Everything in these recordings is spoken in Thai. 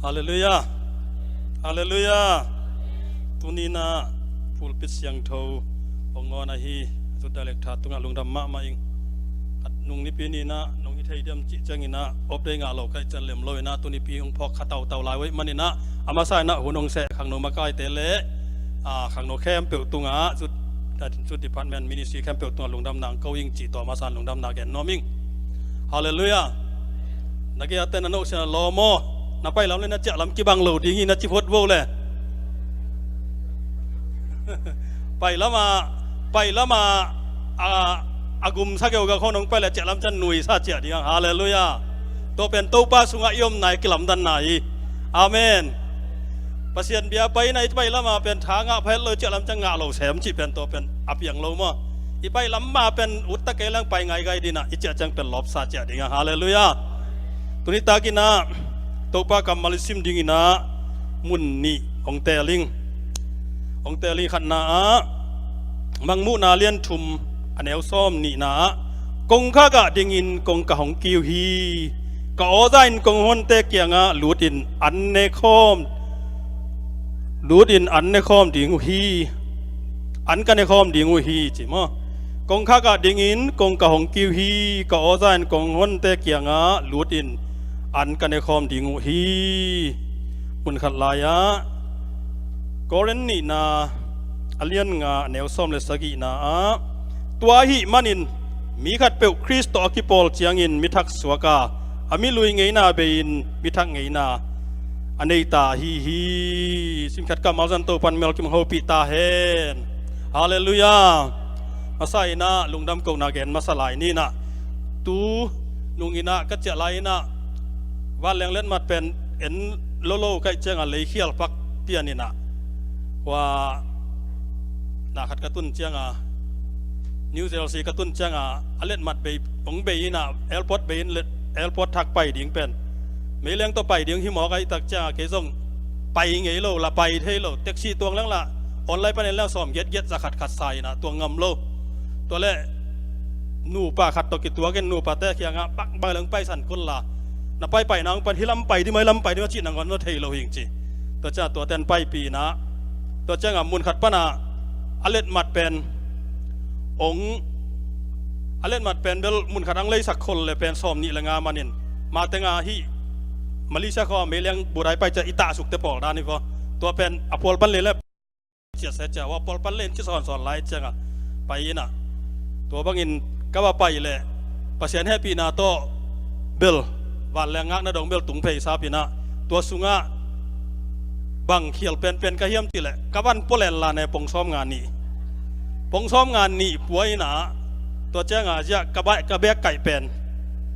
ฮาเลลูยาฮาเลลูยาตุนีนาพูลปิดเสียงเทาองงอนาฮีสุดาเล็กทัดตุงอาลุงดำมาอิงนุ่งนิปีนีนะนุ่งอิทัยเดียมจิจังอินะอบได้งาเราใกล้จะเล่มลอยนะตุนิปีองพอกขัดเต่าลายไว้มันนี่นะอามาใส่นะหัวนงเสะขังโนมาใกล้เตเละขังโนแคมเปิลตุงอาจุดดิพาร์ตเมนต์มินิสทรีแคมเปิลตุงอาลุงดำนางเกายิงจิต่อมาสานลุงดำนาแกนนอมิงฮาเลลูยานักเกียรตินันโนเชนลอโมนับไปแล้วเลยนะเจ้าลำกีบังเหลวดีงี้นะจิพดโวเลยไปแล้วมาอากุมสักเกี่ยวกับคนน้องไปแล้วเจ้าลำจันหนุ่ยซาเจ้าดีฮาเลลูยาตัวเป็นตัวป้าสุงะยมไหนกลัมดันไหนอาเมนประเสียนเบียไปไหนไปแล้วมาเป็นทางะเพลเลยเจ้าลำจังงะเหลวแสมจิเป็นตัวเป็นอับอย่างโลมอีไปลำมาเป็นอุตตะเกลังไปไงไงดีนะอีเจ้าจังเป็นลบซาเจ้าดีฮาเลลูยาตุนิตากินะตัวป้ากำมาลิซิมดิ้งนะมุนนี่องเตลิงขัดนามังมุนาเลียนทุมอันเอลซ้อมนี่นะกงข้ากะดิ้งินกงกะหงกิวฮีกะอใจนกงฮอนเตเกียงะลูดินอันเนคอมดิ้งฮีอันกันเนคอมดิ้งฮีจิมกงข้ากะดิ้งินกงกะหงกิวฮีกะอใจนกงฮอนเตเกียงะลูดินอันกันในคอมดิ้งฮีมุนขัดลายะกอเรนนี่นาอเลียนงาเนวซอมเลสกีนาตัวฮีมันินมีขัดเปิลคริสต์อคิปอลเจียงินมิทักสวกาอามิลุยไงนาเบยินมิทักไงนาอันเนตาฮีสิมขัดกับมาจันโตปันเมลกิมโฮปิตาเฮนฮาเลลูยามาใส่นาลุงดำกงนาเกนมาสลายนี่นะตูลุงอินะก็จะไลนะวันแรงเล่นมาเป็นเอ็นโลโลใกล้เจ้าอะไรเขียลพักเปียนี่นะว่านาขัดกระตุ้นเจ้านิวเซลซีกระตุ้นเจ้าเล่นมัดไปองเบย์นะเอลพอดเบย์เอลพอดทักไปดิ้งเป็นไม่เลี้ยงตัวไปดิ้งที่หมอไก่ตักเจ้าเกส่งไปไงโลละไปเทโลแท็กซี่ตัวแล้วละออนไลน์ไปในแล้วซ้อมเย็ดจะขัดใส่นะตัวงำโลตัวแรกนูป่าขัดตัวกี่ตัวกันนูป่าแต่เขียงปักใบหลังไปสั่นคนละนับไปนางไปที่ลำไปที่ไม่ลำไปที่ว่าจีนางก่อนว่าเทเราเองจีตัวเจ้าตัวแทนไปปีนะตัวเจ้ามุนขัดปนาอเลดมัดเป็นองอเลดมัดเป็นเบลมุนขัดอังเลยสักคนเลยเป็นซอมนี่ละงามันเนมาแต่งาฮีมาลิซาคอเมเลียงบุไรไปจะอิตาสุกเตปอลด้านนี้ก็ตัวเป็นอพอลปันเลนแล้วเสียเสียว่าพอลปันเลนที่สอนไล่เจ้าไปนะตัวบางอินก็ว่าไปเลยประเสียนให้ปีนาโตเบลวันแรงงักนะดองเบลตุงเพย์ซาปีนะตัวสุงะบังเขียลเป็นกระเฮียมจีแหละกะวันโปเลนลาในปงซ้อมงานนี้ป่วยนะตัวเจ้างาจะกระเบกไก่เป็น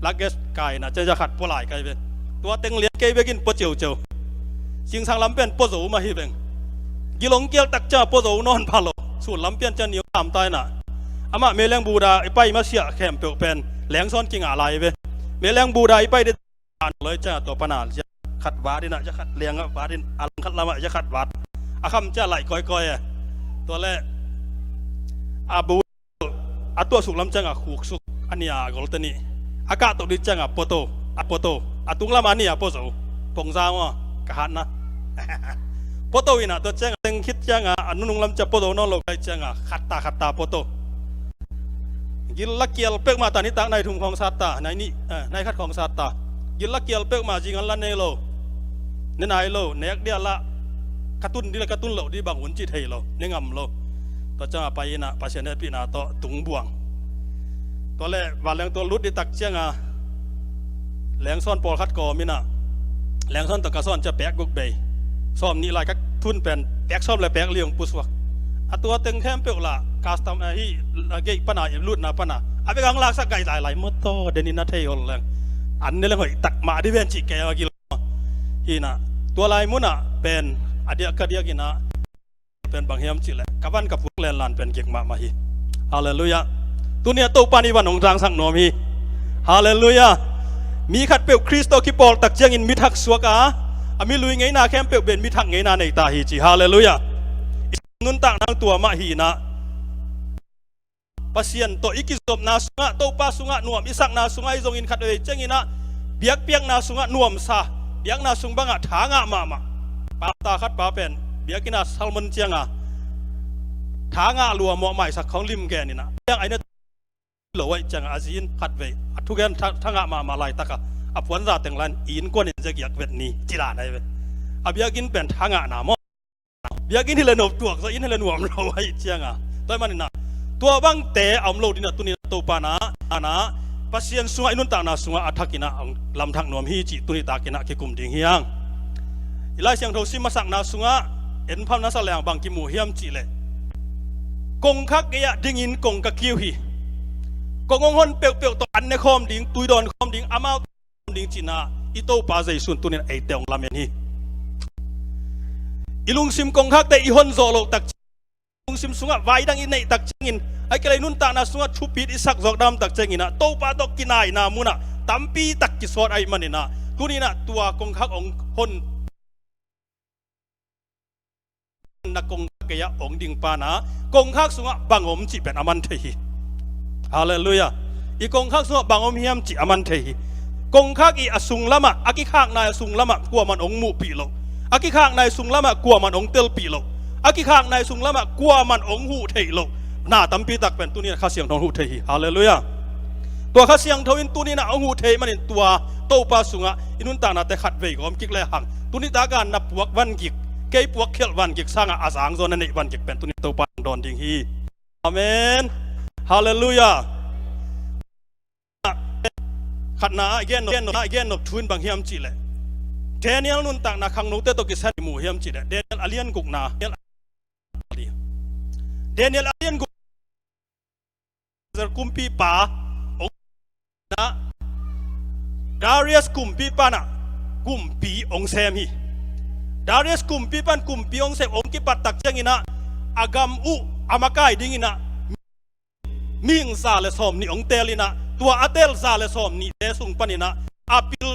ลักเกสไก่นะจะขัดปลายไก่เป็นตัวเต็งเลี้ยงไก่ไปกินปะเจียวสิงสังลำเป็นปะโจมาฮีเป็นกิลงเกียวตักจ้าปะโจนอนพาโลสูตรลำเป็นจะเหนียวตามตายนะอามาเมลังบูดาไปมาเสียแคมเปลเป็นแหลงซ้อนกิ่งอะไรไปเมลังบูดาไปได้เลยจ้าตัวปนาจะขัดวาดินะจะขัดเลี้ยงวาดินอัลขัดละมาจะขัดวาดอาคำจะไหลก้อยตัวแรกอาบูตัวสุกลำจังขูกสุกอันนี้กอลตันนี่อากาศตกดิจังโปโตตุงละมานี่โปโซปงซาวกะหันนะโปโตวินะตัวจังเต็งคิดจังอันนุ่งลำจะโปโตนอนโลกจังขัดตาโปโตยินลักเกียลเปิกมาตานิตักในทุ่งของซาตาในขัดของซาตายินลักเกียลเปิกมาจริงอันละเนโลเนนายโลเนกเดียละกระตุ้นดีละกระตุ้นโลดีบางหุ่นจิตเฮโลเนงำโลตัวจ้าไปนะปัจเจเนปีนาโตตุงบวงตัวแรกวันแรงตัวรุดดิตักเชียงแหลงซ่อนปอลคัดกอมินะแหลงซ่อนตะกะซ่อนจะแปกกุกเบยซ่อมนี่ลายกักทุนเป็นแปกซ่อมเลยแปกเลี้ยงปุสวกตัวเต็งแคมเปิลละคาสตอมฮีเกยปนาลุดนะปนาอาไปกางลากสักไก่หลายมดโตเดนินาเทยอลแรงอันนี้เลยหอยตักมาดิเวนจิเกยกิโลฮีนะตัวลายมุนะเป็นอเดียกเดียกินะเป็นบางเฮียมจิแหละกับวันกับพวกแลนลานเป็นเก่งมาฮีฮาเลลูยาตัวเนี้ยตัวปานิวันของทางสังนอมีฮาเลลูยามีขัดเปิลคริสโตคิปอลตักเจียงอินมิทักสวกาอามิลุยไงนาแคมเปิลเป็นมิทักไงนาในตาฮีจิฮาเลลูยานุนต่างทางตัวมาฮีนะปัสยันโตอิกิสมนาสุงะโตปาสุงะนวมอิสักนาสุงะอิจงอินขัดเอเจงินะเบียกเปียกนาสุงะนวมซา biang na sung banga thanga mama pata khat pa pen biakina salmon chianga thanga lua mo mai sak khong lim ge ni na yang aina lo wai chang azin khat ve athugen thanga mama lai taka apwan za tenglan in kon in jagiak vet ni chila nai ve abiakin pen thanga na mo biakin hilen op tuak so in hilen wam lo wai chianga toy man na tua bang te amlo dina tuni to pana ana pasien sunga inun ta na sunga athakina lam thak nom hi chi tuni ta kina ke kum ding hiang ilai siang tho sim masak na sunga en pham na sa lang bang ki mu hiam chi le kong khak ya dingin kong ka kiu hi kong hon pe to an ne khom ding tui don khom ding ama ding china i to pa jai sun tunin ai teong lamen hi ilung sim kong khak te i hon zo lo tak ilung sim sunga vai dang in nei tak chingin ai kelai nun ta na sunga thupit isak jok dam tak chengina to pa to kinai na muna tampi tak ki sot ai manina tunina tua kong khak ong hon na kong kaya ong ding pa na kong khak sunga bangom chi pen aman thei hallelujah i kong khak sunga bangom hiam chi aman thei kong khak i asung lama aki khak na asung lama kwa man ong mu pi lo aki khak na asung lama kwa man ong tel pi lo aki khak na asung lama kwa man ong hu thei lo na tampi tak pen tunia kha siang thong hu thei hallelujah tua kha siang thawin tunina ong hu thei manin tua to pa sunga inun ta na te khat vei gom kik le hang tunita ga na puak van gik kei puak khel van gik sanga azang zon nei van gik pen tuni to pa don ding hi amen hallelujah khatna again no thuin bang hiam chi le Daniel nun tak na khang no te to ki san mu hiam chi le Daniel alien guk na Daniel alien guk zer kumpi pa na Darius kumpi pa na kumpi ong sem hi Darius kumpi pan kumpi ong sem ong ki patak changina agam u amakai dingina ming sa le som ni ong telina tua atel sa le som ni te sung panina apil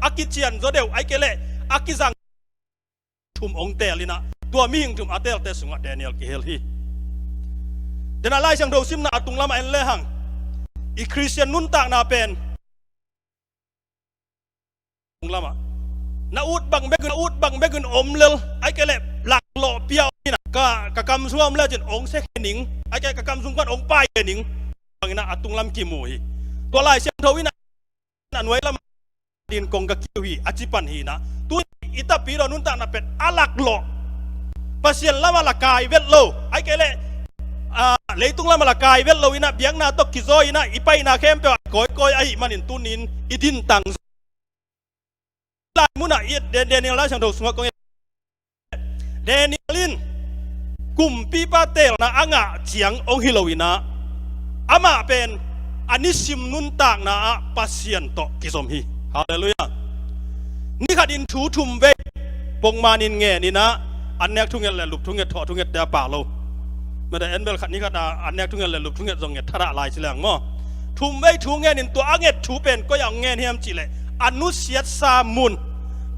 akichian zodeu ai kele akizang thum ong telina tua ming thum atel te sunga Daniel ki hel hi dena lai sang do sim na atung lama en le hang i Christian nun tak na pen lama na ut bang begun omlel ai kele lak lo piao ni na ka kam suam le jen ong se ning ai ka kam sung kan ong pai ning bangina atung lam ki mu hi to lai siam thawina na noi lam din kong ka kiu hi achipan hi na tu ita pi ro nun ta na pet alak lo pasien lama la kai vet lo ai kele leitung lama la kai vet lo ina biang na to ki zo ina ipai na khem pe koi ai manin tunin idin tang lai muna i Daniel la sang do sunga kong Danielin kumpi pa tel na anga chiang ong hilowina ama pen anisim nun tak na pasien to kisom hi hallelujah ni khadin thu thum ve pong manin nge ni na annek thungel le lup thunget tho thunget da pa lo ma da enbel khat ni khada annek thungel le lup thunget jong nge thara lai chilang mo thum ve thu nge nin to anget thu pen ko yang nge hiam chi le anusiat sa mun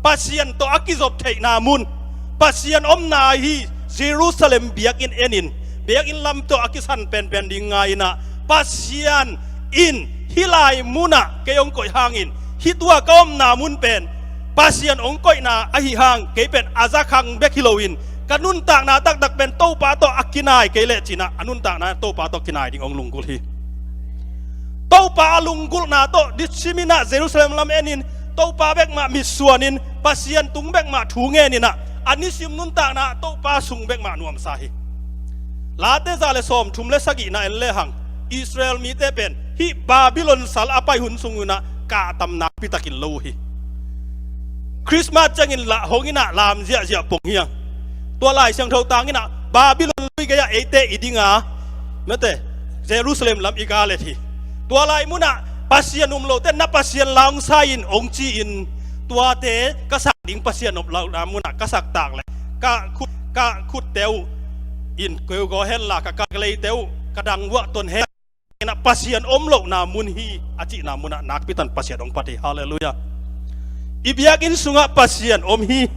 pasien to akizop thei na mun pasien om na hi Jerusalem biak in enin biak in lam to akisan pen ding ngai na pasien in hilai muna ke ong koi hangin hitwa kaom na mun pen pasien ong koi na ahi hang ke pen azakhang bekilowin kanun tak na tak pen to pa to akinai ke le china anun tak na to pa to kinai ding ong lungkul hi to pa lungkul na to disimina Jerusalem lam enin to pa bek ma misuanin pasien tung bek ma thu nge ni na anisim nun tak na to pa sung bek ma nuam sahi late zale som thum le sagi na en le hang Israel mi te pen hi Babylon sal apai hun sunguna ka tam na pitakin lo hi Christmas changin la hongina lam zia pong hiang to lai sang thau tangina Babylon lui ga ya ete idinga mate Jerusalem lam igale thi to lai muna pasien lo te na pasien laung sain ong chi in tua te kasak ding pasien op lau na muna kasak tak le ka khut teu in ko go hen la ka lei teu kadang wa ton he na pasien lo na mun hi achi na muna nak pitan pasien ong pati hallelujah ibiak in sunga pasien hi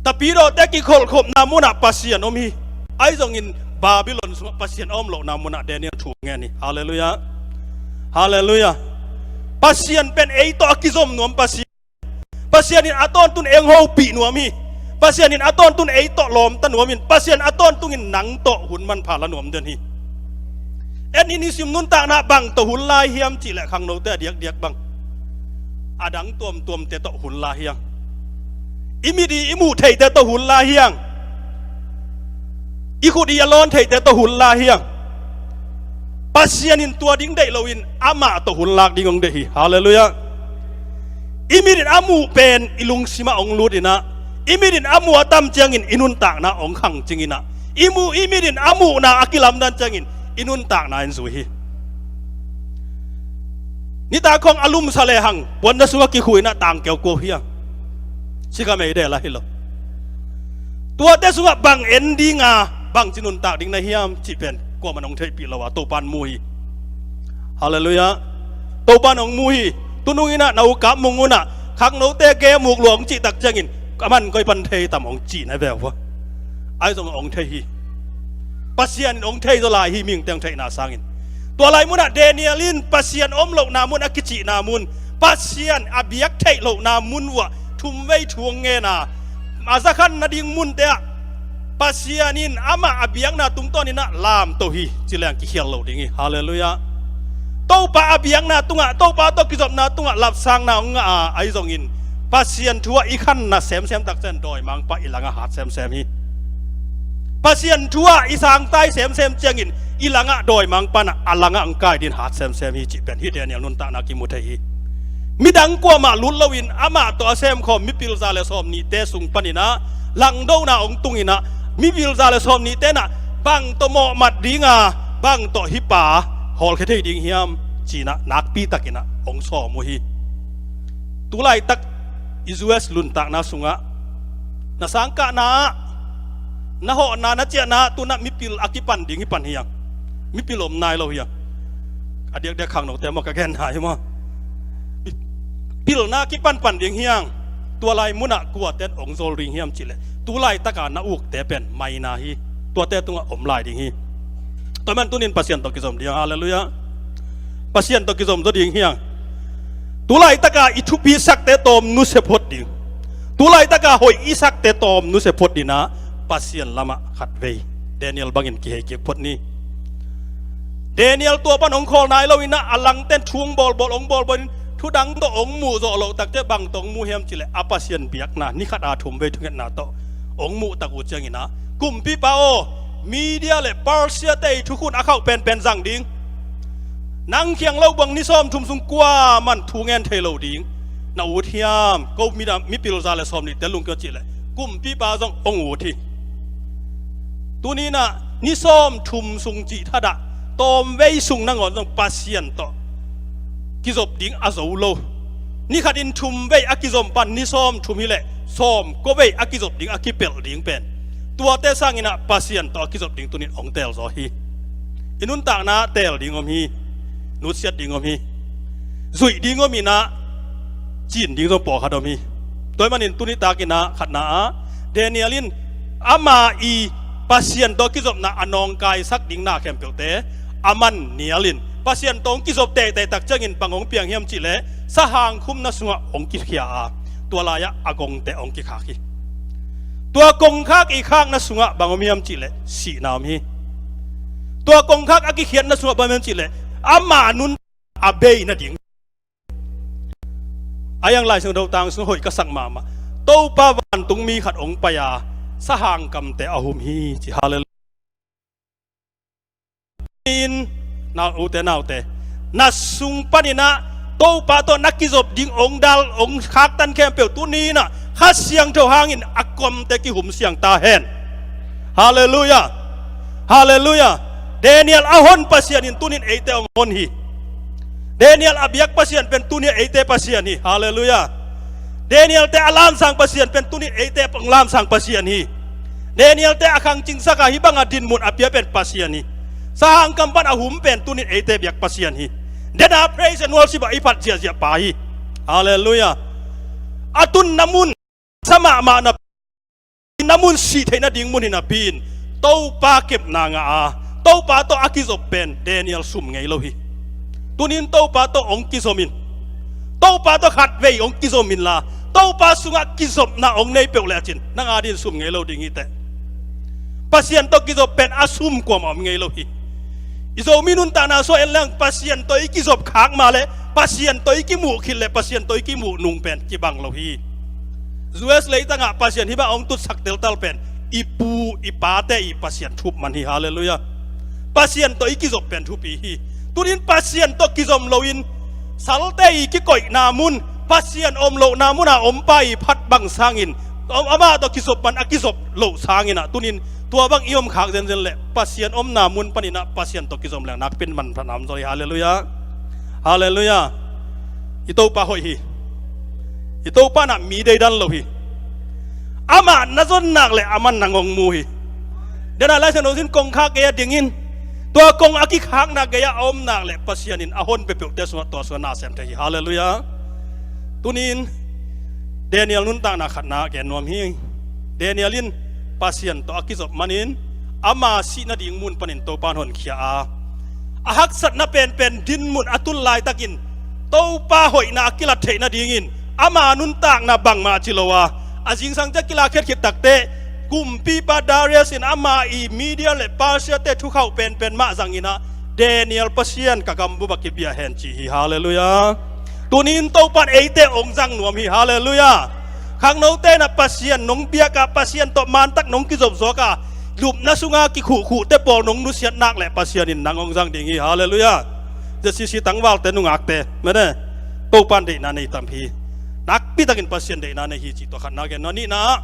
tapiro te ki khol khop na muna pasien hi ai jong in Babylon sunga pasien lo na muna Daniel thu nge ni hallelujah hallelujah pasien pen ei to akizom nom pasien pasien in aton tun eng ho pi nuami pasien in aton tun ei to lom tan nuamin pasien aton tungin nang to hun man phala nuam den hi en ini sim nun ta na bang to hun lai hiam chi le khang no te diak diak bang adang tuam te to hun la hiang imidi imu thei te to hun la hiang ikudi alon thei te to hun la hiang pasien in tua ding dei loin ama to hun lak ding ong de hi hallelujah imidin amu pen ilung sima ong ludina imidin amu atam changin inun tak na ong khang chingina imidin amu na akilam dan changin inun tak na in suhi ni ta khong alum sale hang pon na suwa ki khuina tang keu ko hiang sika me de la hilo tua te suwa bang endinga bang chinun tak ding na hiam chi pen ko manong thei pi lawa to pan mui hallelujah to pan ong mui tunungina nau ka munguna khak no te ke muk luang chi tak changin kaman koi pan thei tam ong chi na ve wa ai song ong thei hi pasien ong thei zo lai hi ming teng thei na sangin tua lai muna Danielin pasien om lo na mun akichi na mun pasien abiak thei lo na mun wa thum wei thuang nge na azakhan na ding mun te pasienin ama abiak na tung to ni na lam to hi chilang ki hial lo ding hi hallelujah tau pa abiang na tunga tau pa to kizop na tunga lap sang na nga ai zong in pasien thua i khan na sem tak chen doi mang pa ilanga hat sem hi pasien thua i sang tai sem changin ilanga doi mang pa na alanga angkai din hat sem hi chi pen hi Daniel nun ta na ki mu thei hi midang kwa ma lul lawin ama to sem khom mi pil za le som ni te sung panina lang do na ong tungina mi pil za le som ni te na bang to mo mat dinga bang to hi pa hol ke thei ding hiam china nak pi takina ong so mu hi tulai tak izues lun tak na sunga na sangka na ho na chia na tu na mipil akipan ding hi pan hiang mipilom nai lo hiang adiak de khang no te mo ka gen ha hi mo pil na ki pan ding hiang tua lai muna kwa ten ong zol ring hiam chile tulai taka na uk te pen mai na hi tua te tunga om lai ding hi tôi mang tunin pasien to kizom dia hallelujah pasien to kizom do ding hiang tulai taka ithupi sak te tom nu se phot ding tulai taka hoi isak te tom nu se phot dina pasien lama khat vei Daniel bangin ki he ki phot ni Daniel tua pan ong khol nai lowina alang ten thuang bol ong bol bon thu dang to ong mu zo lo tak te bang tong mu hiam chile apasien biak na ni khat a thum ve thunget na to ong mu tak u changina kumpi pao media le Persia te thu kun akhau pen jang ding nang khiang lo bang ni som thum sung kwa man thu ngen thei lo ding na u thiam ko mi pil za le som ni te lung ko chi le kumpi pa jong ong u thi tu ni na ni som thum sung chi thada tom wei sung na ngon jong pasien to kizop ding azo lo ni khatin thum wei akizom pan ni som thum hi le som ko wei akizop ding akipel ding pen tua te sangina pasien to kizop ding tunin ong tel zo hi inun ta na tel ding om hi nu siat ding om hi zui ding om ina chin ding zo po khadom hi toy manin tuni ta kina khatna Danielin ama i pasien to kizop na anong kai sak ding na kem pelte aman nialin pasien tong kizop te tak changin pangong piang hiam chi le sahang khum na sunga ong ki khia tua laya agong te ong ki kha ki tua kong khak i khang na sunga bangomiam chile si nam hi tua kong khak aki khian na sunga bangomiam chile ama nun abei na ding ayang lai sung do tang sung hoi ka sak mama to pa van tung mi khat ong pa ya sahang kam te ahum hi chi hallelujah in now te na sung panina to pa to nakizop ding ong dal ong khak tan kem pe tu ni na khát siang thâu hangin akom te ki hum siang ta hen hallelujah hallelujah Daniel ahon pasien in tunin eite ong hon hi Daniel abiak pasien pen tunin eite pasien hi hallelujah Daniel te alam sang pasien pen tunin eite pang lam sang pasien hi Daniel te akhang ching saka hi banga din mun apia pen pasien hi sahang kampan ahum pen tunin eite biak pasien hi dena praise and worship ipat sia pa hi hallelujah atun namun sama mana namun si thena ding mun hina pin to pa kep na nga to pa to akizop pen Daniel sum ngei lo hi tunin to pa to ong kizomin to pa to khat vei ong kizomin la tàu pa sunga kizop na ong nei pe le chin nang adin sum ngei lo ding ite pasien to kizop pen asum ko ma ngei lo hi izo minun ta na so elang pasien to ikizop khak ma le pasien to ikimu khil le pasien to ikimu nung pen ki bang lo hi zues le tanga pasien hi ba ong tut sak tel tal pen ipu ipate I pasien thup man hi hallelujah pasien to ikizop pen thupi hi tunin pasien to kizom loin salte ki koi namun pasien lo namuna pai phat bang sangin ama to kizop man akizop lo sangina tunin tua bang iom khak zen zen le pasien namun panina pasien to kizom le nak pin man phanam zoi hallelujah hallelujah ito pa hoi hi ito pa na mi dei dan lo hi ama nazon nak le aman nangong mu hi dena la sen osin kong kha ke dingin tua kong aki khak na gaya nak le pasianin ahon pe pe te so to so na sem te hi hallelujah tunin Daniel nun ta na khat na ke nom hi Danielin pasien to akizop manin ama si na ding mun panin to pan hon khia a ahak sat na pen din mun atul lai takin to pa hoi na akila the na dingin ama nun tak na bang ma chilowa ajing sang ja kila khet khit takte kumpi pa Darius in ama I media le pasya te thu khau pen ma zangina Daniel pasien ka gambu bakibia hen chi hi hallelujah tunin to pan eite ong jang nuam hi hallelujah khang no te na pasien nong pia ka pasien to man tak nong ki job zo ka lup na sunga ki khu te pol nong nu siat nak le pasien in nang ong jang ding hi hallelujah je si tangwal te nu ngak te mene to pan de na nei tam hi nak pi takin pasien de na nei hi chi to khan na gen no ni na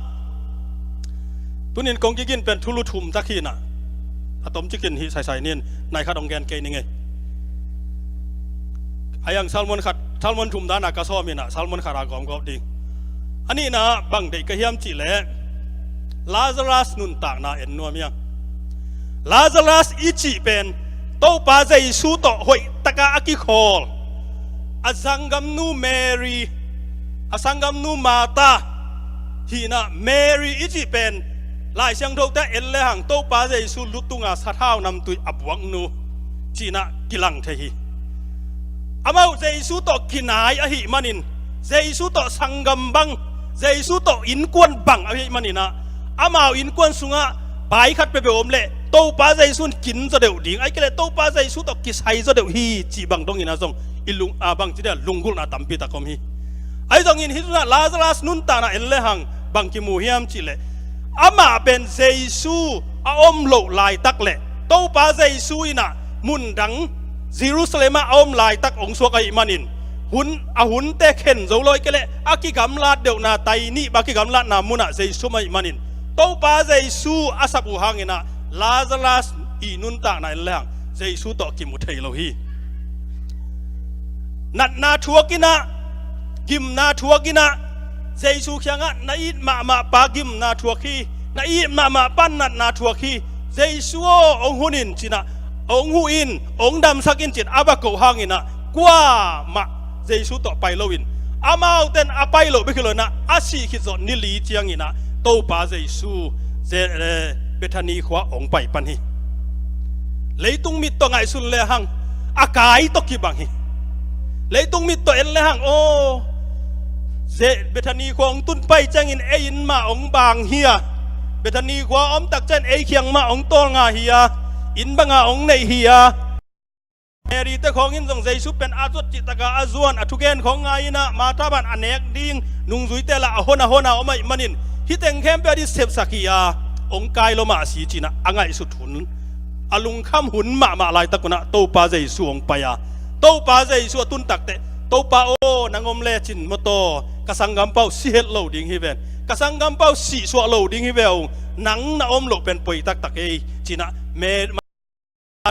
tunin kong ki gin pen thulu thum takhi na atom chikin hi sai nin nai khat ong gen ke ni nge ayang salmon thum da na ka so mi na salmon khara gom gop ding ani na bang de ka hiam chi le Lazarus nun tak na en nuam yang Lazarus ichi pen to pa zai su to hoi taka aki khol azangam nu Mary asangam nu Martha hi na Mary ichi pen lai siang thok ta en le hang to pa zai su lutunga sathau nam tu abwang nu china kilang the hi amau zai su to kinai a hi manin zai su to sangam bang zai su to in kwan bang a hi manina amau in kwan sunga bai khat pe om le to pa zai sun kin zo deu ding ai kele to pa zai su to kisai zo deu hi chi bang dong ina song ilung a bang chi da lungul na tampi ta kom hi ai dong in hi na Lazarus nun ta na en le hang bang ki mu hiam chi le ama ben Jesu a lo lai tak le to pa Jesu ina mun dang Jerusalem a lai tak ong suak ai manin hun te khen zo loi kele aki gam lat deu na tai ni ba ki gam lat na muna Jesu mai manin to pa Jesu asapu hangina Lazarus I nun ta na lang Jesu to ki mu thei lo hi nat na thuakina gim na thuakina Jesu khyanga na I ma pa gim na thuaki na I ma pan nat na thuaki Jesu ong hunin china ong hu in ong dam sakin chit abako hangina kwa ma Jesu to pai lo in amau ten apai lo bikilo na asi khizon ni li chiang ina to pa Jesu je Bethany khwa ong pai pan hi leitung mit to ngai sun le hang akai to ki bang hi leitung mit to en le hang o je Bethany khwa ong tun pai chang in e in ma ong bang hia Bethany khwa om tak chen e khiang ma ong tol nga hia in banga ong nei hia Mary te khong in jong Jesu pen azot chi taka azuan athugen khong ngai na Martha ban anek ding nung zui te la hona omai manin hiteng khem pe di sep sakia ong kai lo ma si china angai su thun alung kham hun ma lai takuna to pa Jesu ong paya to pa Jesu tun takte to pa o nangom le chin moto kasangam pau si het lo ding hi ven kasangam pau si so lo ding hi vel nang na om lo pen poi tak e china me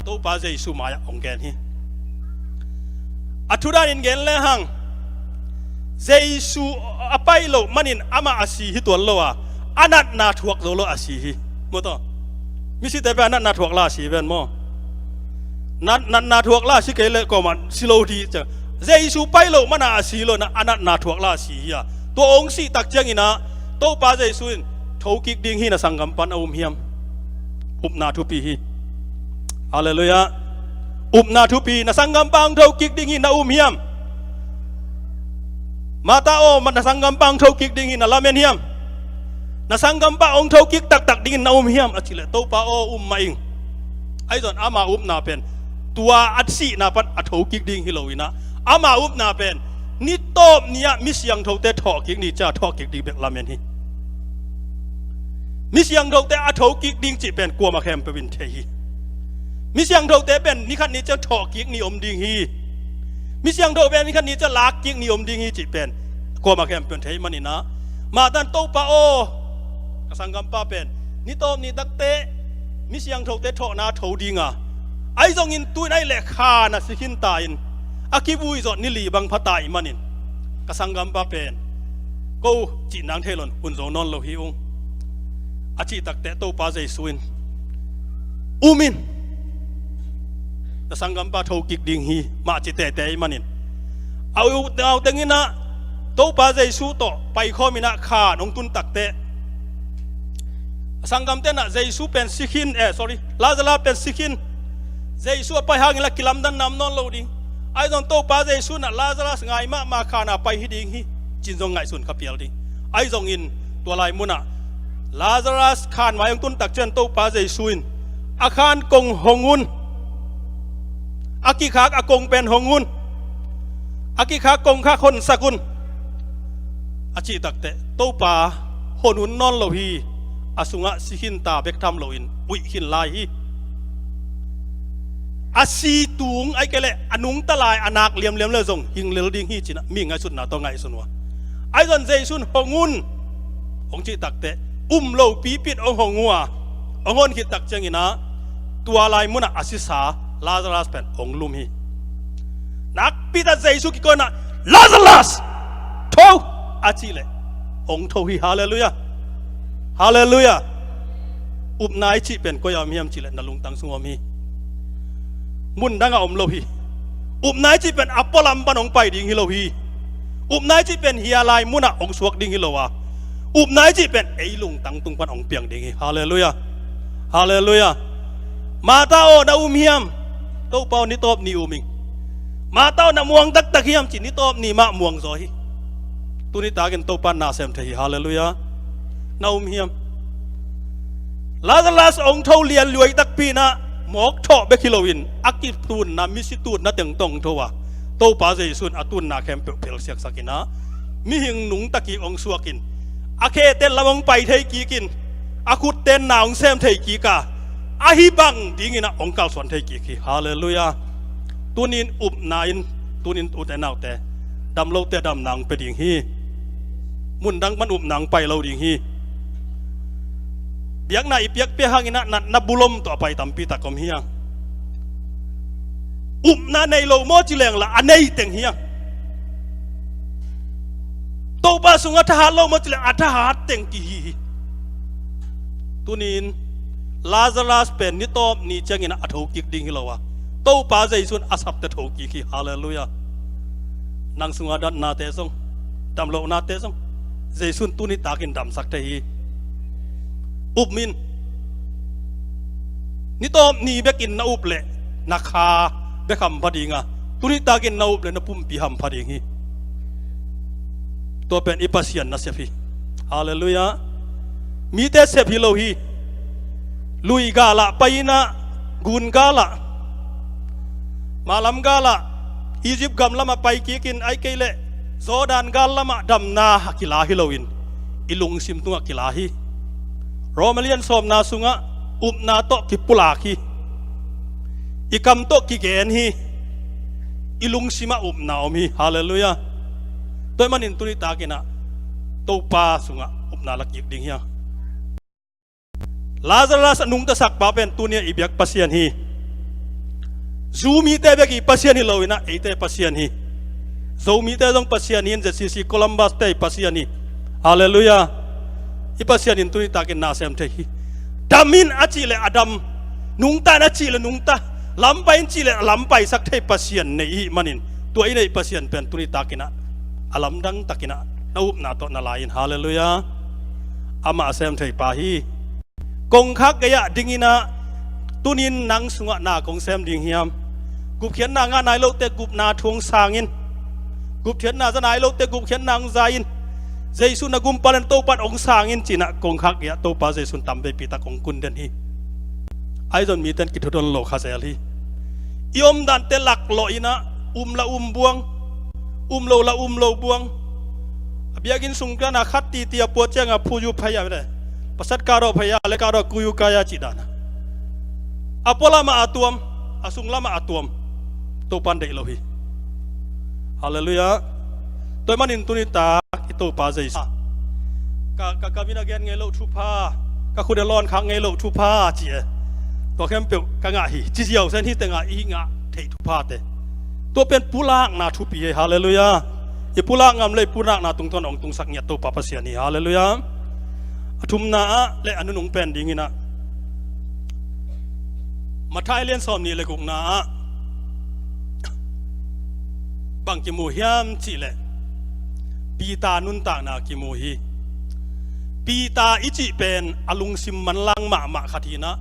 to pa Jesu maya ong gen hi athudan in gen le hang Jesu apai lo manin ama asi hi to lo a anat na thuak zo lo asi hi mo to mi si te ba anat na thuak la si ven mo nat na thuak la si ke le ko man silo di cha Jesu pai lo mana asi lo na anat na thuak la si ya to ong si tak chang ina to pa Jesu in thokik ding hi na sangam pan om hiam up na thu pi hi hallelujah up na thu pi na sangam pang thokik ding hi na hiam มาตาโอมันนาสังกัมปังเท่ากิกดิ่งนะลาเมนเฮียมนาสังกัมปังองเท่ากิกตักดิ่งนะเฮียมอจิเลโตปาโอมาอิงไอ้ส่วนอามานาเป็นตัวอัดสีนาปัดอัดเท่ากิกดิ่งฮิโลวินะอามานาเป็นนิโตมเนี่ยมิสยังเท่าแต่ทอกิกนี่จะทอกิกดิ่งเบกลาเมนฮีมิสยังเท่าแต่อัดเท่ากิกดิ่งจีเป็นกลัวมาแคมเปวินเทฮีมิสยังเท่าแต่เป็นนี่ขันนี้จะทอกิกนี่ดิ่งฮีมิสยังเท่าเป็นนี่ขันนี้จะลากกิกนี่ดิ่งฮีจีเป็นกลัวมาแคมเปวินเทฮีมันนี่นะมาดันโตปาโอกสังกัมปาเป็นนิโตมนี่ตักเตมิสยังเท่าแต่ทอนาเท่าดิ่งอ่ะไอ้ทรงอินตุยไอ้เล็กขานะสิขินตาอินอากิบุยจอดนิลีบังพัตตาอิมันนินกสังกัมปาเป็นกูจีนังเทลอนอุนโซนอนโลหิองอาชีตักเตโตปาเจสุอินอุมินกสังกัมปาทกิกดิ่งฮีมาจิเตเตอิมันนินเอาเต็งอินะโตปาเจสุโตไปข้อมินะขาน้องตุนตักเตสังกัมเตนะเจสุเป็นสิขินsorry ลาซาลาเป็นสิขินเจสุไปหางิละกิลัมดันนำนอนโลดิไอ้ตอนโตปาเจสุนะลาซาลัสไงมาขานาไปฮิดิ่งฮีจินจงไงสุนขับเปียลดิไอ้จงอินตัวลายมุนะลาซาลัสขานไว้ยังตุนตักเจนโตปาเจสุนอาคารกงหงุนอากิขากอากงเป็นหงุนอากิขากงข้าคนสกุลอาชีตักเตโตปาหนุนนอนโลฮีอาสุงะสิขินตาเบกทำโลอินวิขินลายฮีอาซีตุงไอ้แกเล่อนุงตะลายอนักเลียมเลยส่งหิงเลลดิ่งฮีจินะมีไงสุดหนาตัวไงสุนวะไอ้ส่วนเจสุนหงุนองจีตักเตโลปีปิดองหงัวองนคิดตักเจงินะตัวลายมุนะอาศิสาลาซาลัสเป็นองลุมฮีนักปิดเจสุกิโกนะลาซาลัสโทอาชีเล่องโทฮีฮาเลลูยาฮาเลลูยาอุบนายชีเป็นก็ยามียมจิเล่นลุงตังสงวมีมุนดังอมโลฮีอุบนายจีเป็นอัปปลัมปันองไปดิ่งฮิโลฮีอุบนายจีเป็นเฮียลายมุนะองสวกดิ่งฮิโลวาอุบนายจีเป็นไอลุงตังตุงปันองเปียงดิ่งฮิฮาเลลูยาฮาเลลูยามาตาโอนาอุมเฮียมโตเปานิโตบนิอุมิงมาตาโอนามวงตักตะเฮียมจินิโตบนิมะมวงโซฮีตุนิตาเกนโตปันนาเซมเทฮีฮาเลลูยานาอุมเฮียมลาซาลัสองเท่าเลียนรวยตักปีนะหมอกทอเบคิโลวินอักิตูนนามิสิตูนนาเต็งตงทัวโตปาเจสุนอตุนนาแคมเปเพลเสียกสักินะมิหิงหนุงตะกีองสัวกินอาเคเต้นละวงไปเทกีกินอาคุดเต้นนาองเซมเทกีกาอาฮิบังดิ้งนะองเกาสวนเทกีคีฮาเลลูยาตัวนินอุบนาอินตัวนินอุแต่นาวแต่ดำโลแต่ดำนางไปดิ่งฮีมุนดังมันอุบนางไปเราดิ่งฮีเบียกนายเปียกเปียหางินะนับบุลมต่อไปตามปีตะกอมเฮียงอุบนาในโลโมจิเลงละอันนี้เต็งเฮียงโตบาสุงอัฐหาโลโมจิเลงอัฐหาเต็งกีตุนินลาซาลัสเป็นนิโตมนี่จังอินะอัฐกิกดิ่งฮิโลวะโตปาใจสุนอาศัพเตถกิกฮาเลลูยานังสุงอาดันนาเตซงดำโลนาเตซงใจสุนตุนิตากินดำสักเทฮีอุบมินนี่โตนี่เบกินนาอุบเละนักขาเบคำพอดีงะตุนิตากินนาอุบเละนปุ่มปีหำพอดีงี้ตัวเป็นอิปัสยันนะเสฟีฮาเลลูยามีแต่เสฟีโลฮีลุยกาละไปนะกุนกาละมาลำกาละอียิปต์กำละมาไปกินไอเกเลโซดานกาละมาดำนากิลาฮิโลวินอิลุงซิมตุงกิลาฮีโรมาเลียนสมนาสุงะอุบนาโตกิปุลาคีอิคัมโตกิเกนฮีอิลุงซิมาอุบนาอมีฮาเลลูยาตัวมันอินตุนิตากินะโตปาสุงะอุบนาลักยิกดิ่งเฮียลาซาลัสนุงตะสักบาเป็นตัวเนี้ยอิบยักปัสยันฮีซูมีเตเบกิปัสยันฮีโลวินะเอเตปัสยันฮีซูมีเตจงปัสยันฮีเจสิโคลัมบัสเตปัสยันฮีฮาเลลูยาอิปัสยันอินตุนิตากินนาเซมเทฮีดามินอาจิเลอดัมนุงตาอาจิเลนุงตาลำไปจิเลลำไปสักเทปัสยันในอีมันินตัวอีในปัสยันเป็นตุนิตากินะอลัมดังตะกินะนาอุบนาโตนาลายินฮาเลลูยาอามาเซมเทปาฮีกงคักกะยะดิงินะตุนินนังสุงะนากงเซมดิงเฮียมกุบเขียนนางานายโลเตกุบนาทวงสางิน กุบเทียนนาจะไหนเราเตกุบเทียนนางใจอินเจสุนักุมปาเลนโตปัดองสางอินจีน่ะกงคักยะโตปาเจสุนตัมเบปีตากงกุนเดนฮีไอจนมีเต็นกิทุดนโลคาเซลียอมดันเตลักลอยนะละบวงโลละโลบวงเบียกินสุงกันนะขัดตีเตียปวดเจ้าผู้ยุพยาไม่ได้ปัสสัตการอพยาเลการอกุยุกายจิดานะอปลามาอาตัวมอสุงลามาอาตัวมตัวปันเดโลฮีฮาเลลูยาตัวมันอินตุนิตาอิโตปาเจสกามินาเกนไงโลทุพากาคุณเดลอนขังไงโลทุพาเจียตัวเข้มเปียวกังอาฮีจิเจียวเส้นที่แต่งอาอีงะเททุพาเตตัวเป็นปุลากนาทุปีฮาเลลูยาอีปุลากงามเลยปุลากนาตุงตอนองตุงสักเนียตัวปาปเสียนีฮาเลลูยาทุมนาเลอนุนงเป็นดิ่งนะมาไทยเลียนสอมนี่เลยกุกนาบางกิมูฮิมจีเลปีตานุนตานากิมูฮีปีตาอิจิเป็นอลุงซิมมันลังมาขัดทีนะ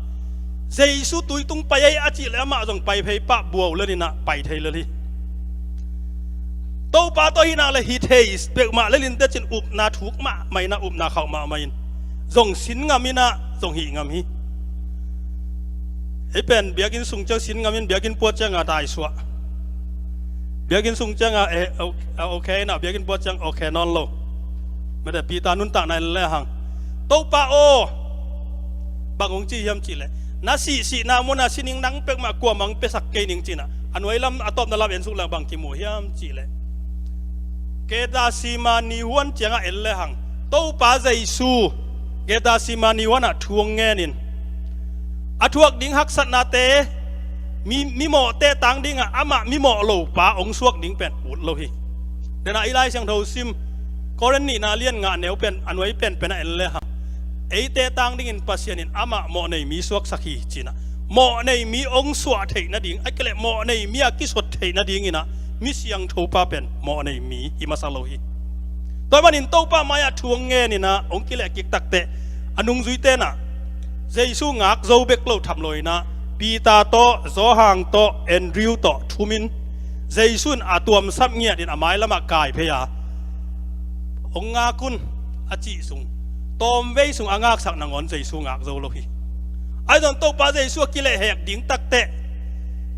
เจสุตุยตุงไปไออาจิเลมาจงไปเพย์ปะบัวเลยนี่นะไปไทยเลยโตปาโตหินาเลยฮิเทสเปกมาเลยลินเตจินอุบนาทุกมาไม่นะอุบนาเข้ามาไม่จงสินงามินะจงหิงามิไอเป็นเบียกินสุงเจ้าสินงามินเบียกินปวดเจ้างาตายสัวเบียกินสุงเจ้างาโอเคนะเบียกินปวดเจ้างโอเคนอนโลไม่ได้ปีตานุนตาในเลยหังโตปาโอบางองจียมจีเลยนาสีนามุนาสินิงนังเป็กมากลัวมังเป็สักเกนิงจีนะอันไว้ลำอตอมนาลาเอ็นสุลังบางกิมูยมจีเลยเกดาซีมานิวันเจียงเอลเลยหังโตปาเจซูเกดาซีมานิวันอะทวงเงินินอะทวกดิ้งฮักสัตนาเตมีหมอเตตังดิ้งอะอามามีหมอโลปาองสวกดิ้งเป็นอุดโลหิเดน่าอีไลเสียงโทซิมกรณีนาเลียนงานแนวเป็นอันไว้เป็นเอลเลยหังไอเตตังดิ้งปัสยานินอามาหมอในมีสวกสักขีจีนะหมอในมีองสวกเทนดิ้งไอเกล็ดหมอในมีอากิสดเทนดิ้งนะมิเสียงโทปาเป็นหมอในมีอิมาซาโลฮีตัวมันอินโตปามายาทวงเงินนี่นะองกิเลกิกตักเตอนุงซุยเตนะเจสุงักโจเบกโลทำลอยนะปีตาโตโจฮังโตแอนดริวโตทูมินเจสุนอาตัวมซับเงียดินอามายละมากายเพยาองงากุนอาจิสุงตอมเวสุงอางากสักนางอนเจสุงักโจโลฮีไอ้ตอนโตปาเจสุกิเลแหกดิ่งตักเต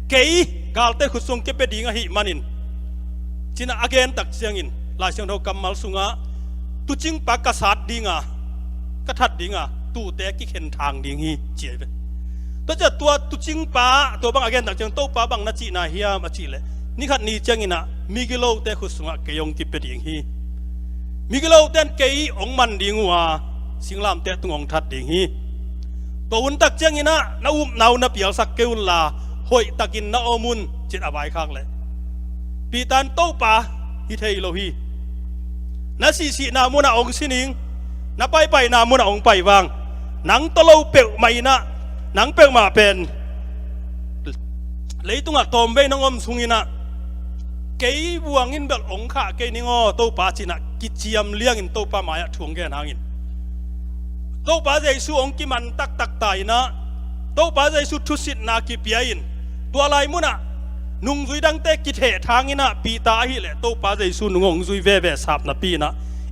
เกยกาลเตขุดสุงเก็บไปดิ่งหิมันินจินะอเกนตักเสียงอินลายเสียงเรากำมัลสุงะตุจิงปากกษัตริย์ดิ่งะกระทัดดิ่งะตู้แต่กิเข็นทางดิ่งฮีเจียบตัวจะตัวตุจิงปาตัวบางอเกนตักเสียงโตปาบางนาจีนาเฮียมาจีเลยนี่ขัดนี่เจียงอินะมิกิโลแต่ขุดสุงะเกยองกิบไปดิ่งฮีมิกิโลแต่เกยองมันดิ่งว่าสิงลามแต่ตุงองทัดดิ่งฮีตัวอุ่นตักเจียงอินะนาอุ้มนาวนาเปียสักเกอุนลาหอยตะกินนาอมุนจิตอบายข้างเลยปีตันโตปาฮิเทโลฮีนาสีนามุนาองสินิงนาไปนามุนาองไปวางหนังตะโลเปลไม่นะหนังเปลมาเป็นเลยตุงอะตอมเบนงอมสุงินะเกยบวงินเบลองข้าเกยนิงอโตปาจินะกิจยมเลี้ยงอินโตปามายะทวงแกนหางินโตปาเจสุองกิมันตักตายนะโตปาเจสุทุสิตนากิเปียอินตัวลายมุนะนุ่งซุยดังเตกิเททางอินะปีตาฮิเลโตปาเจสุนุ่งซุยเวสับนะปีนะ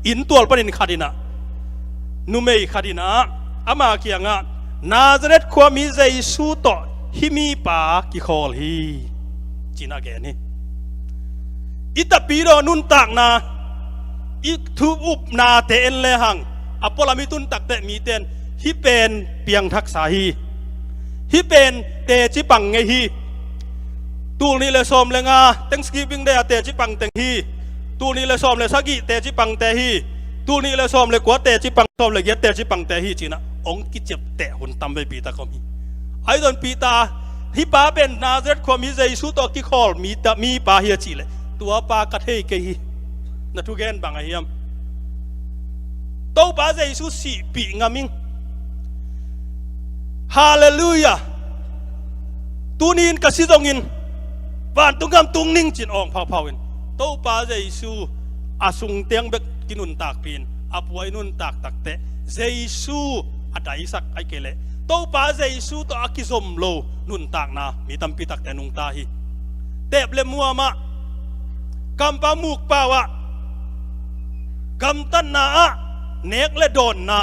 อินตัวปนินขัดินะนุเมยขัดินะอามาเกียงะนาซาเรตความมีเจสุโตฮิมีปากิคอลฮีจีน่าแกนี่อิตาปีโรนุนตักนาอิทุอุบนาเตเอลเลหังอปอลามิตุนตักเตมีเตนฮิเป็นเปียงทักษาฮิเป็นเตจิปังไงฮีตูนี่เลยสอมเลยงา Thanksgiving ได้เตจิปังเตงฮีตูนี่เลยสอมเลยสักิเตจิปังเตฮีตูนี่เลยสอมเลยกัวเตจิปังสอมเลยเยเตจิปังเตฮีจีนะองกิจเตหุ่นตำไปปีตาก็มีไอ้ตอนปีตาฮิปาเป็นนาซาเรตความมีใจสุตอกิคอลมีปาเฮียจีเลยตัวปากระเทยเกฮีนัทุกแกนบางไอ้ยมโตปาใจสุสีปีงามิงฮาเลลูยาตูนินกสิจงินบ้านตุงกำตุงนิ่งจินอองเผาอินโตปาเจซูอาสุงเตียงเบกกินุนตากปีนอาป่วยนุนตากตักเตเจซูอาไดสักไอเกเลโตปาเจซูตัวอากิสมโลนุนตากนามีตัมปีตักแต่นุงตาฮีเตบเลมัวมะ กำปามุกป่าวะกำตันนาเนกและโดนนา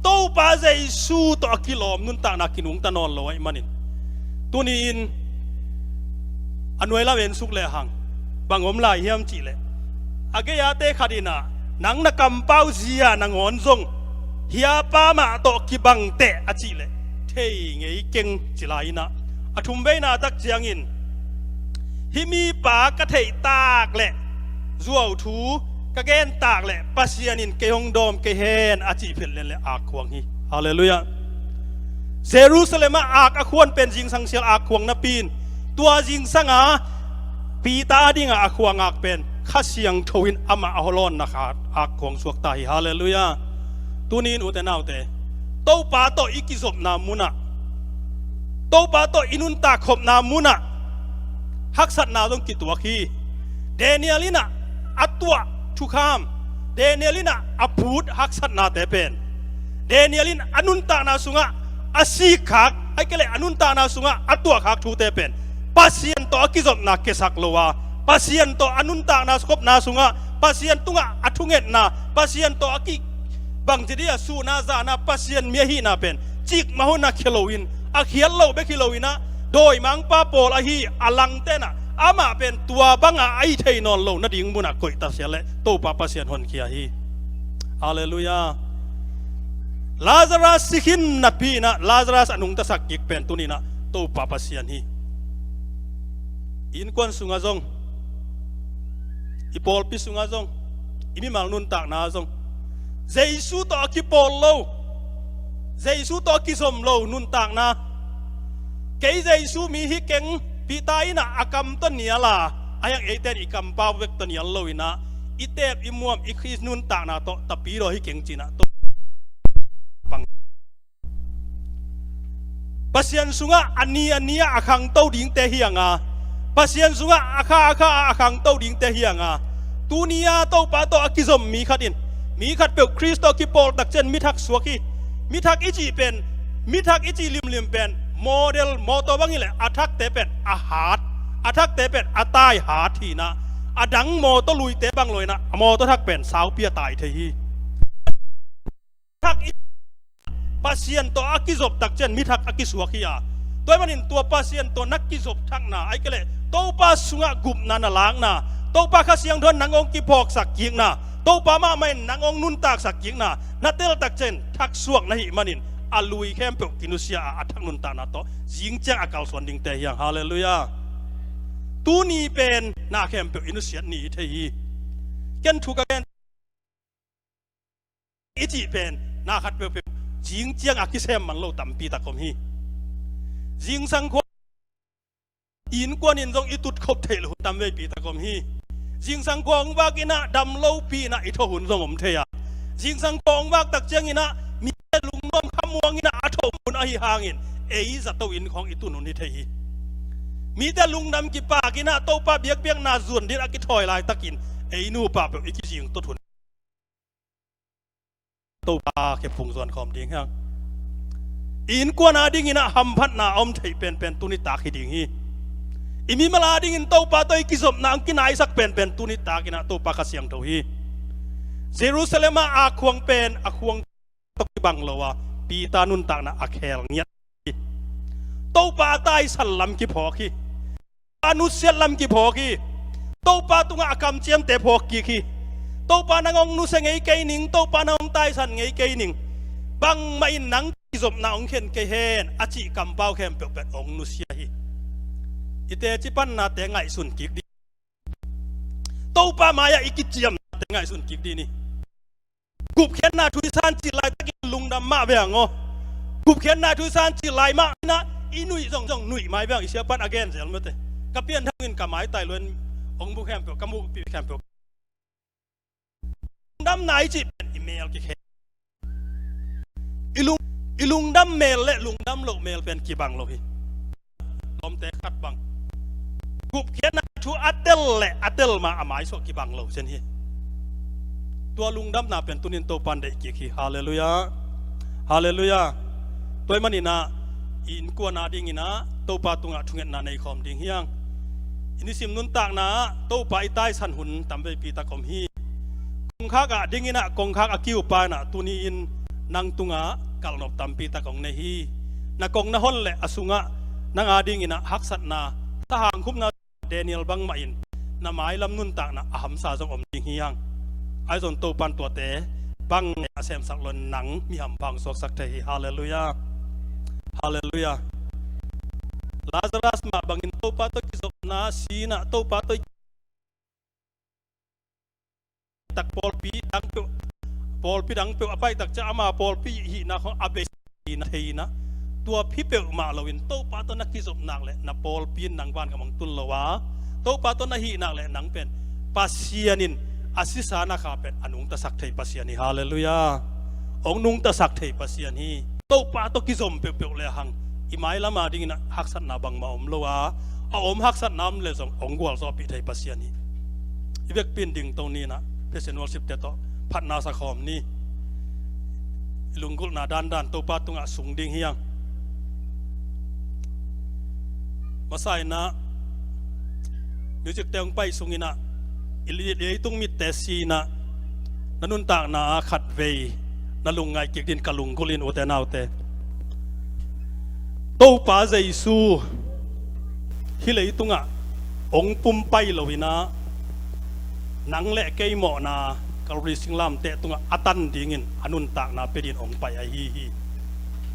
โตปาใจสู้ต่อกิโลมนุนตานากินุงตานอนลอยมันนี่ตัวนี้อินอันไว้ละเวนสุกเลหังบางอมลายเฮียมจีเลอากยาเตขัดินานังนักกำเป้าเสียนังอนซงเฮียป้ามาโตกิบังเตอจีเลเทยไงเก่งจิลายนะอทุมเบนาตักเจียงอินฮิมีปากระเทยตากแหละจั่วถูกระเกนตากแหละปัสยานินเกยงดอมเกยเฮนอาจิเพลเลอากควงฮีฮาเลลูยาเซรูซาเล็มอากควรเป็นจิงสังเสียอากควงนปีนตัวจิงสังอาปีตาดิ่งอากควงอากเป็นข้าเสียงทวินอามาอฮลอนนะครับอากควงสวกตาฮิฮาเลลูยาตัวนี้อุตนาวเตโตปาโตอิกิศพนามุนะโตปาโตอินุนตาขบนามุนะฮักสัตนาต้องกิตัวขี้เดเนียลินะอัตตัวทุกามเดเนียลินะอพูดฮักสัตนาเตเป็นเดเนียลินอนุนตานาสุงะอาศิขักไอ้เกลอนุนตานาสุงะอัตตัวขักทูเตเป็นปัสยันโตกิจบนาเกสักโลวาปัสยันโตอนุนตานาสกบนาสุงะปัสยันตุงะอัทุเงตนาปัสยันโตอกิบางทีเดียสูนาซานาปัสยันเมียฮีนาเป็นจิกมาหุนาคิโลวินอาเขียนโลเบคิโลวินะโดยมังป้าโปลาฮีอลังเตนะอามาเป็นตัวบังอาไอเทนอนโลนัดิงบุนักกอยตาเสียเลโตปาปัสยันฮอนเคียฮีฮาเลลูยาลาซารัสสิขินนับพีนะลาซารัสอนุงตะสักกิกเป็นตุนีนะโตปาปัสยันฮีอินควนสุงาจงอีปอลปิสุงาจงอีมีมังนุนตากนาจงเจสุตอกิปอลโลเจสุตอกิสมโลนุนตากนาเกยเจสุมีฮิเก่งปีตายนะอากำต้นเนียลาอายังเอเตนอีกำปาเวกต้นเนียโลวินะอีเตบอีมวมอีคริสนุนตากนาโตตะปีโรฮิเก่งจีนะโตปังปัสยันสุงะอันนี้อาคังโตดิ่งเตเฮียงาปัสยันสุงะอาคังโตดิ่งเตเฮียงาตูเนียโตปาโตอากิสมมีขัดอินมีขัดเปลคริสโตกิปอลตักเจนมิทักสวกีมิทักอิจิเป็นมิทักอิจิลิมเป็นโมเดลโมโตบังนี่แหละอาทักเตเป็ดอาหารอาทักเตเป็ดอาตายหาทีนะอาดังโมโตลุยเตบังเลยนะโมโตทักเป็นสาวเปียตายเทีทักปัสยันตัวอากิศบตักเจนมิทักอากิสวกียตัวมันอินตัวปัสยันตัวนักกิศบทักนาไอ้เกเลยโตปัสสุงะกุบนานาล้างนาโตปาข้าเสียงทนนางองกิพอกสักยิงนาโตปามาไม่นางองนุนตากสักยิงนานาเตลตักเจนทักสวกนะฮิมันอินอาลุยเข้มเปกินุเซียอาทักนุนตานาโตจิงเจ้าอากาศสวนดิ่งเตียงฮาเลลูยาตูนี้เป็นนาเข้มเปกินุเซียนี่เทียกันถูกกันอิจิเป็นนาขัดเปจิงเจ้าอากิเซมมันโลตัมปีตะคมฮีจิงสังควอินกวนอินจงอิตุดขบเทลหุตัมเวปีตะคมฮีจิงสังควงวากินะดำโลปีนะอิทหุ่นจงอมเทียจิงสังควงวากตักเจียงอินะมีลุงน้องขมวงอินะอาทมุนอหิหางอินเอไอจัตวินของอิตุนุนิเทียมีแต่ลุงดำกิปากินะโตปาเบียกเบียงนาส่วนดินอากิถอยลายตะกินเอนูปาเปอิกิจิงตุทุนโตปาเก็บผงส่วนคอมดิ้งฮะอินกวนอาดิ้งอินะหัมพัดนาอมไทยเป็นตุนิตาคิดิ้งฮีอิมีมาลาดิ้งอินโตปาโตอิกิสมนางกินายสักเป็นตุนิตากินะโตปากระเสียงเทวีเยรูซาเล็มอาควงเป็นอาควงตกบังโลวาปีตานุนตากนะอาเคลเงียโตปาตายสัลลัมกิพอกีอนุเซียลัมกิพอกีโตปาตุงอากำเจียมเตพอกีกีโตปานางองนุเซงไงเกยนิงโตปานางองตายสันไงเกยนิงบังไม่นังกิจบนาองเข็นเกยเฮนอาจิกำเป้าเข้มเปเป็ดองนุเซียฮีอิเตจิปันนาเตงไงสุนกิกดีโตปามายาอิกิเจียมเตงไงสุนกิกดีนี่กุบเขียนนาทุยซานจิไลตะกิลุงดำมาเบียงอกุบเขียนนาทุยซานจิไลมานะอีนุยจงนุยไม้เบียงอิเชียปันอเกนเซลเมตกับเพียนทั้งเงินกับไม้ไต่ล้วนองบุแคมเปกับมูปีแคมเปดำไหนจิเป็นอีเมลกี่แค่อีลุงดำเมลและลุงดำโลเมลเป็นกี่บังโลพี่ลมเตะขัดบังกุบเขียนนาทุอัตเตลและอัตเตลมาอามายโซกี่บังโลเช่นที่ตัวลุงดำนาเป็นตุนินโตปันเดกิคีฮาเลลูยาฮาเลลูยาตัวมันนี่นะอินกัวนาดิ่งนะโตปาตุงะทุงเงินนาในคอมดิ่งเฮียง อินิสิมนุนตากนะโตไปใต้สันหุนตำไปปีตะกอมฮีกงคักอะดิ้งอินะกงคักอะคิวปานะตุนีอินนางตุงะกัลนบตำปีตะกองเนฮีนักกงนะฮอนเลอสุงะนางอาดิ้งอินะฮักสัตนาทหารคุมนาเดนิเอลบังมาอินนาไม้ลำนุนตากนะอาหัมซาจงอมดิ้งฮียังไอส่วนโตปันตัวเตบังอาเซมสักลนหนังมีหำพังสวกสักเทฮีฮาเลลูยาฮาเลลูยาลาซารัสมาบังอินโตปัตโตกิสนาสีนะโตปัตโตตักปอลปีดังเปปอลปีดังเปอไปตักจะอามาปอลปีหีนะของอาเบสีนะเฮนะตัวพี่เปมาลวินโตปัตโตนักกิสนักเลยนะปอลปีนังบ้านกับมังตุลละวะโตปัตโตนะฮีนักเลยนังเป็นปัสยานินอาศิสานะข้าเป็นอนุงตะสักเทปัสยานิฮาเลลูยาองนุงตะสักเทปัสยานิโตปัตโตกิสมเปเลยหังอิมายละมาดิ้งนะฮักสัตนาบังมาอมละวะเอาอมฮักสัตนามเลยส่งองกวลสอบปีเทปัสยานิอีเวกปินดิ่งตรงนี้นะเพศนวล10เตโตพัดนาสะคอมนี่ลุงกุลนาดานโตปัตตุงะสุงดิ่งเฮียงมาใส่นะมิวสิกเตงไปสุงินะอิลิเดตุงมิเตซีนะนันุนตากนาขัดเวนัลุงไงเกิดดินกะลุงกุลินโอเตนาวเตโตป้าใจสูฮิเลตุงะองปุ่มไปลวินะนังเละเกยหมอนาการริสิงลามเตะตุงะอัตันดิ่งินอนุนตากนาเป็นดินองไปไอฮี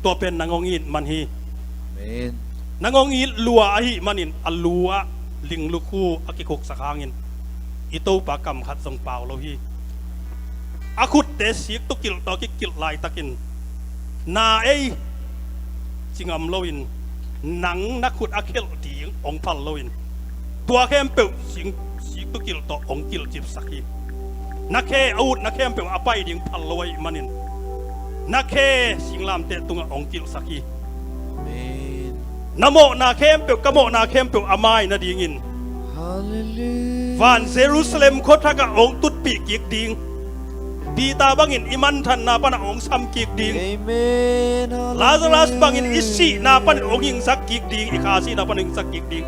ตัวเป็นนางองอินมันฮีนางองอินลัวไอฮีมันอินอัลลัวลิงลูคูอากิคุกสักหางินอิโตปากำขัดทรงเปล่าโลฮีอาคุดเตสิกตุกิลตอกิกิลลายตะกินนาเอจิงอัมโลวินหนังนักขุดอาเคลดีองพัลโลวินตัวเข้มเปิลสิงสิตุกิลตอองกิลจิบสักฮีนักเคอาวุธนักเข้มเปิลอภัยดิ่งพัลโลยมันินนักเคสิงลามเตตุงองกิลสักฮีนโมนาเข้มเปิลกโมนาเข้มเปิลอามายนาดิ่งินวันเยรูซาเล็มโคตรกะองตุดปีกิกดิ่งปีตาบังอินอิมันทันนาปันองซัมกิกดิ่งลาซารัสบังอินอิสินาปันองยิงสักกิกดิ่งอิคาซีนาปันองสักกิกดิ่ง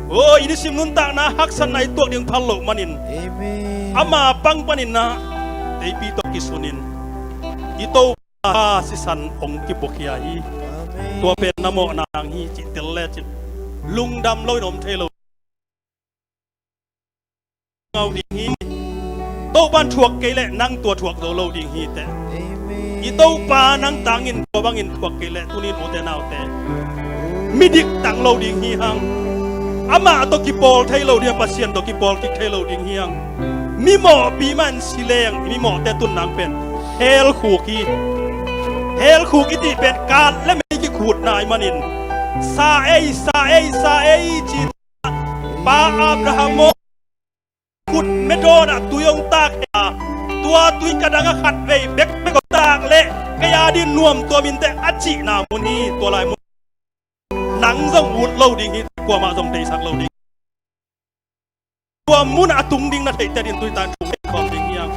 โอ้อินิสิมนุนตากนาฮักสันในตัวดิ่งพัลโลมันินอามาปังปันินนาเตปีตกิสุนินอิโตอาสิสันองกิบกิยาฮีตัวเป็นนโมนางฮีจิตเตลเลจิลุงดำลอยนมเทโลเงาดิ่งฮีโตบ้านถวกเกลเลนั่งตัวถวกโลดิ่งฮีแต่อีโตปานั่งตังอินตัวบังอินถวกเกลเลตุนินโอเตนาวแต่มิดิกตังโลดิ่งฮีหังอามาตกิปอลเทโลเดียปัสเซียนตกิปอลกิเทโลดิ่งฮีหังมีหมอปีมันสิเลงมีหมอแต่ตุนนางเป็นเฮลคูกีที่เป็นการและไม่กี่ขูดนายมันินซาเอจีปาอับราฮัมโมขุดเมโดนะตุยองตากตัวตุยกระดังขัดเวเบกไม่ก็ตากเละกยาดินนวมตัวมินแต่อัจฉินามุนีตัวลายมุหนังส่งอุดเล่าดิ่งฮิตกว่ามาส่งเตสักเล่าดิ่งตัวมุนอตุงดิ่งนะเตแต่ดินตุยตานถุงความดิ่งยัง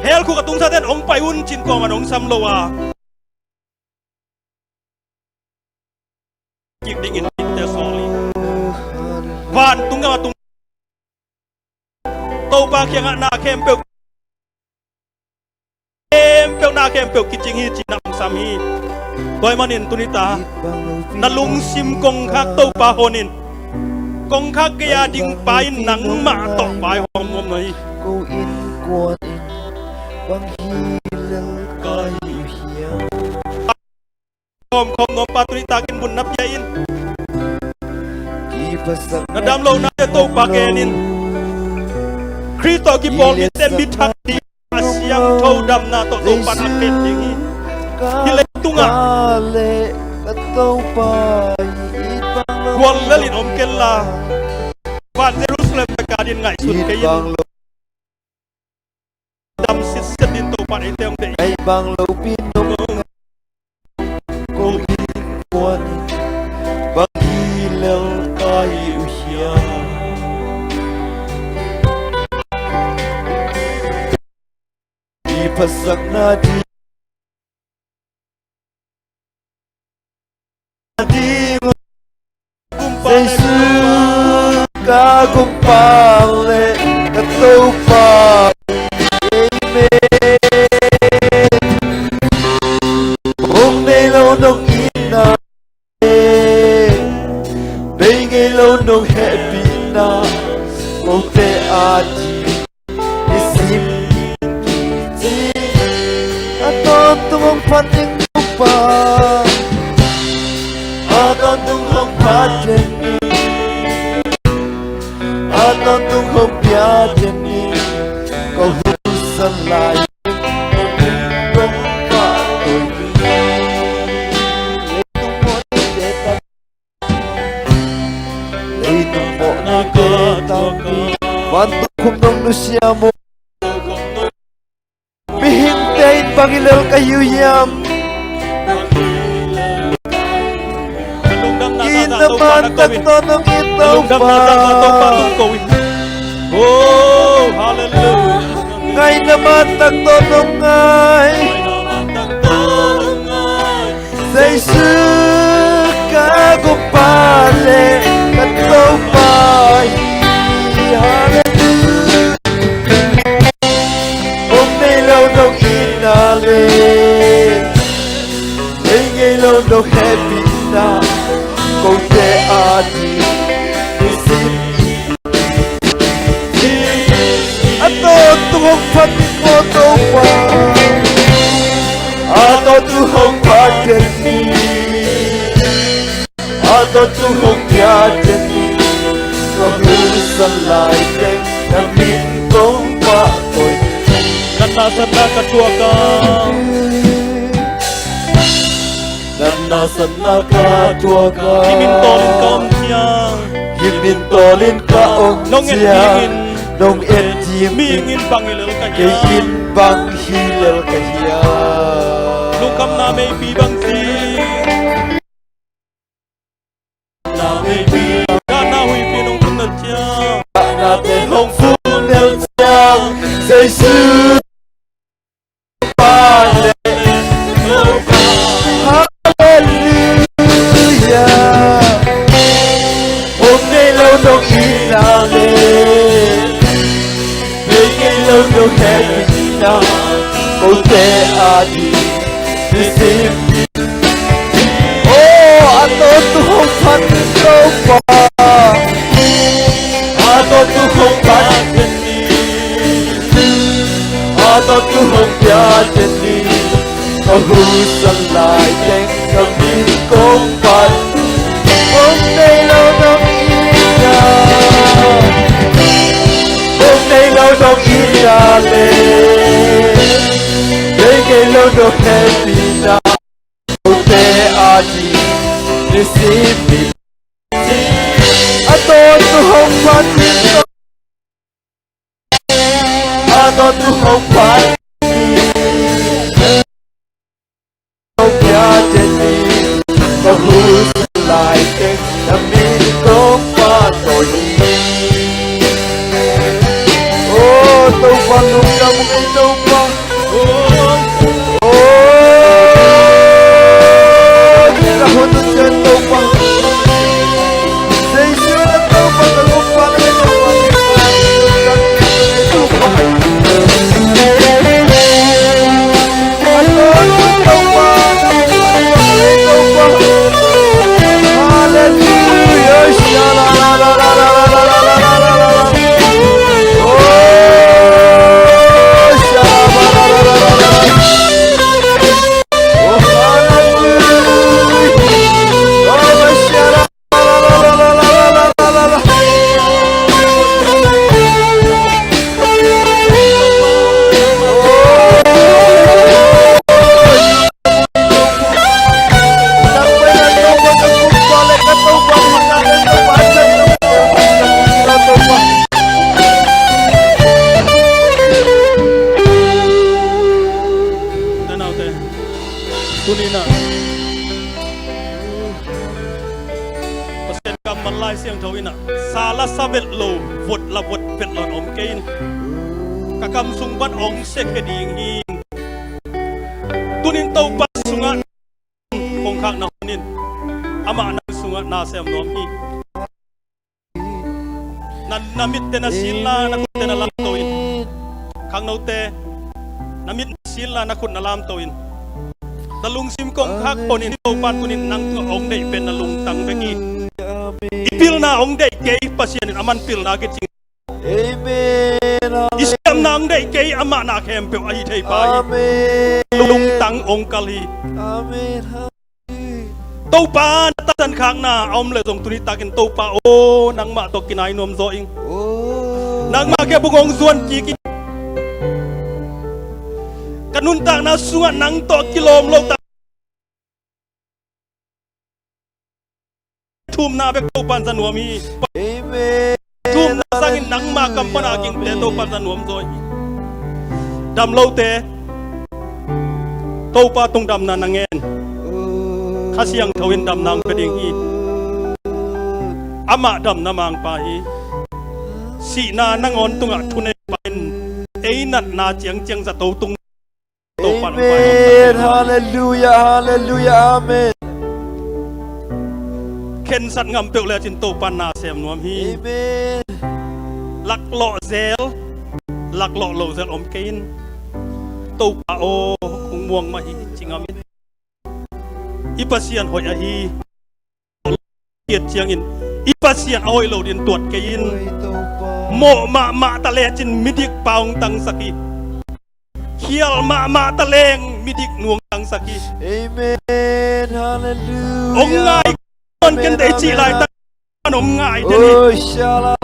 เฮลคูกตุงซาเดนองไปอุ่นจินกองมันองซัมโลวากิกดิ่งอินเตอร์โซลีวานตุงกาตุงโตปาเคียงนาเข้มเปลนาเข้มเปลกิจิงฮีจินังสามีตัวมันอินตุนิตานลุงซิมกงคักโตปาโฮนินกงคักกยาดิ่งไปหนังมาต่อไปหอมงมหน่อยคมงมปาตุนิตากินบุญนับยัยอินนาดามโลนาโตปาเกนินคริสโตกิปอลมิเตนมิทักดีอาเซียมเท่าดำนาโตโตปันอักเกตอย่างนี้ที่เล็กตุงะกวนเลลินอมเกลลาวันเยรูซาเล็มประกาศดินไงสุดเกยินดำสิสดินโตปันไอเตียงเตยบังโลปินโนโกอินกวนบังฮีเลลกายอุเชียภาษานาดี na kung pale katupa hôm nay lâu nông ina bây ngày lâu nông happy na một te aji isim ti aton tumong pating pa aton tung hong paten aton tung hong piaten kau husan lai Bantu kumdong Lucia mo Bihintayin Pangilal kayo yam Inaman tagtonong itaw pa Oh, hallelujah. Ngay naman tagtonong ngay Sa isuka kupale Kataw pa Hallelujah hôm nay lâu nông inale ngày ngày lâu nông happy na câu te adi isim ato tuhong pati mo to pa ato tuhong pati ato tuhong pati salai deng namin kong paoy Nanasan na katuaka Nanasan na katuaka Himintolin ka siyang Himintolin ka siyang Nong etim Mingin pangilal ka niya Kayin bang hilal ka niya Lukam na may bibang si Na may bibang Kanahoy pinong punal siya Natin hong funel siyang Sa isu Pale Hallelujah hôm nay lâu nông inale ngày lâu nông happy na câu te adi isim oh ato tuhong patin to pa ato tuhong patin ato tuhong piatin ni kahusan lai deng kami kong pat hôm nay lâu nông ina hôm nay lâu nông ina le ngày lâu nông happy na câu te adi nisimi ato tuhong patin ato tuhong patin who's like it, the miracle patoy. Oh, taupa nunca mo taupa. Oh, kahunod siya taupa. Sa isyo na taupa, taupa na taupa. Sala sabet lo vot la vot pet lon om kein kakam sung ban ong se keding hing tunin tau pas sungat kong khak na hunin ama na sungat na sem nom hi na namit te na sila na kun te na lam toin kang no te namit sila na kun na lam toin talung sim kong hak ponin topan kunin nang ong dei pen na lungtang beki ipil na ong dei kay pasien aman pil na git Amen. Islam nang dei kay ama na kempe ai thei pai lungtang ong kali Amen. tâu pa tan khang na om le dong tuni takin tâu pa o nang ma to kinai nom zo ing Oh. nang ma ke bugong zuan ki ki kanun tak na suan nang to kilom lo ta thum na be tâu pan san nuam hi Amen. thum na sangin nang ma kam pa na king te tâu pan san nuam zo dam lo te tâu pa tung dam na nangen khasiang thawin dam nang peding hi ama dam namang pa hi si na nangon tunga thune pain ei nat na chiang chiang za to tung to pan pa Amen. Hallelujah. Hallelujah. Amen. ken sat ngam pe le chin to pan na sem nuam hi Amen. lak lo zel lak lo zel om kein to pa o kung muang ma hi chingamin ipasian hoi a hi kiet chiang in ipasian oi lo din tuat kein mo ma ta le chin midik paung tang saki khial ma ta leng midik nuang tang saki Amen. Hallelujah. ong ngai kon ken dei chi lai ta ong ngai te ni Oh, shalala.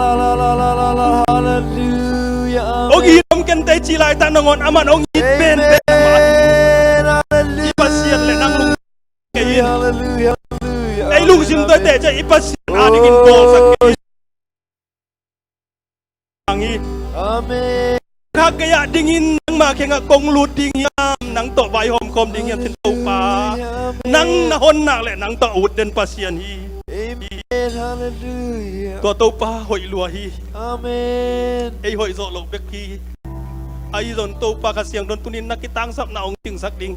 Hallelujah. ong hiom ken dei chi lai ta nongon aman ong hit ben Amen. ben Hallelujah. ipasian le nang lung kein Hallelujah. Hallelujah. ai lung sim toi te cha ipasian adingin bol saki angi Amen. kagaya dingin nang makhenga kong lut ding yam nang to vai hom kom ding yam tin to pa nang nahon na le nang to ut den pasien hi Amen. Hallelujah. to pa hoi lua hi Amen. ei hoi zo lo bek hi ai zon to pa ka siang don tunin nakitang sap na ong ting sak ding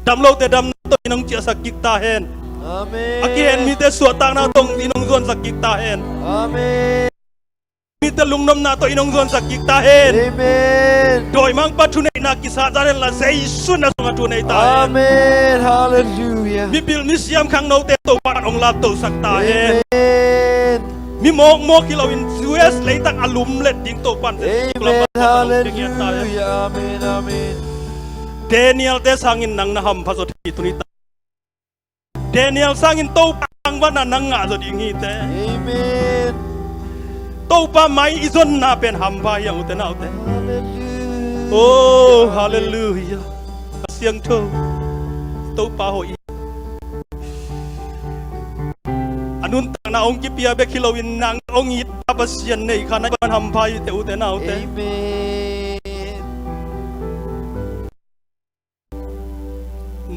dam lo te dam to inong chia sak kik ta hen Amen. akien mi te suat tang na tong inong zon sak kik ta hen Amen. mi te lung nom na to inong zon sak kik ta hen Amen. doi mang pa thunei na kisa jaren la sei sun na sunga thunei ta hen Amen. Hallelujah. mi bil mi siam khang no te to pan ong la to sak ta hen Amen. mi mo kilawin US lấy tang alum let ding to pan Amen. Hallelujah. Amen. Amen. Daniel te sangin nang na ham phazot hi tunita Daniel sangin to pang wana nang nga zo ding hi te Amen. to pa mai izon na pen ham ba yang uten au te Hallelujah. oh hallelujah siang to pa ho i anun tang na ong kipia be kilawin nang ong it abasian nei khana ban ham bai te uten au te Amen.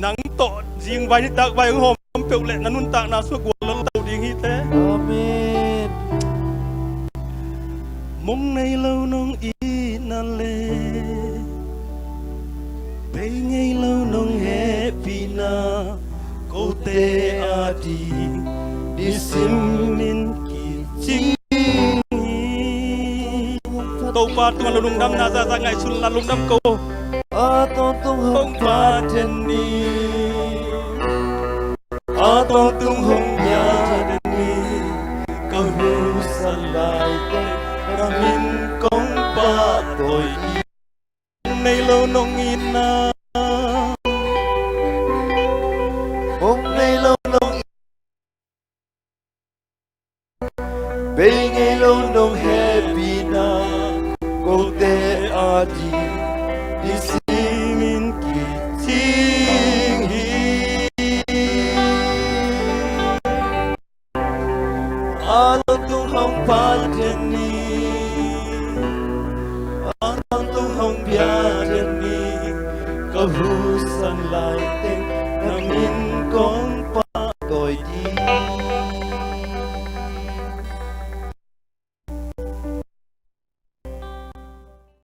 nang to jing vai ni tak vai hom pe le nanun tak na su gwa lo tau ding hi te Amen. mong nay lâu nong i na le bay ngay lâu nong happy na cô te a di đi sim min ki ching tô pa tung lung dam na za za ngai sul la lung dam ko Atong tung hong hong pa ten ni atong tung hong ya ten ni câu hu sa lai te ramin kong pa tôi nay lâu nong in na Hôm nay lâu nông Bây ngày lâu nông happy na Cô te a di Đi min ki ching hi Atong tung hong pa ten ni atong tung hong bia ten ni câu hu san lai te ramin kong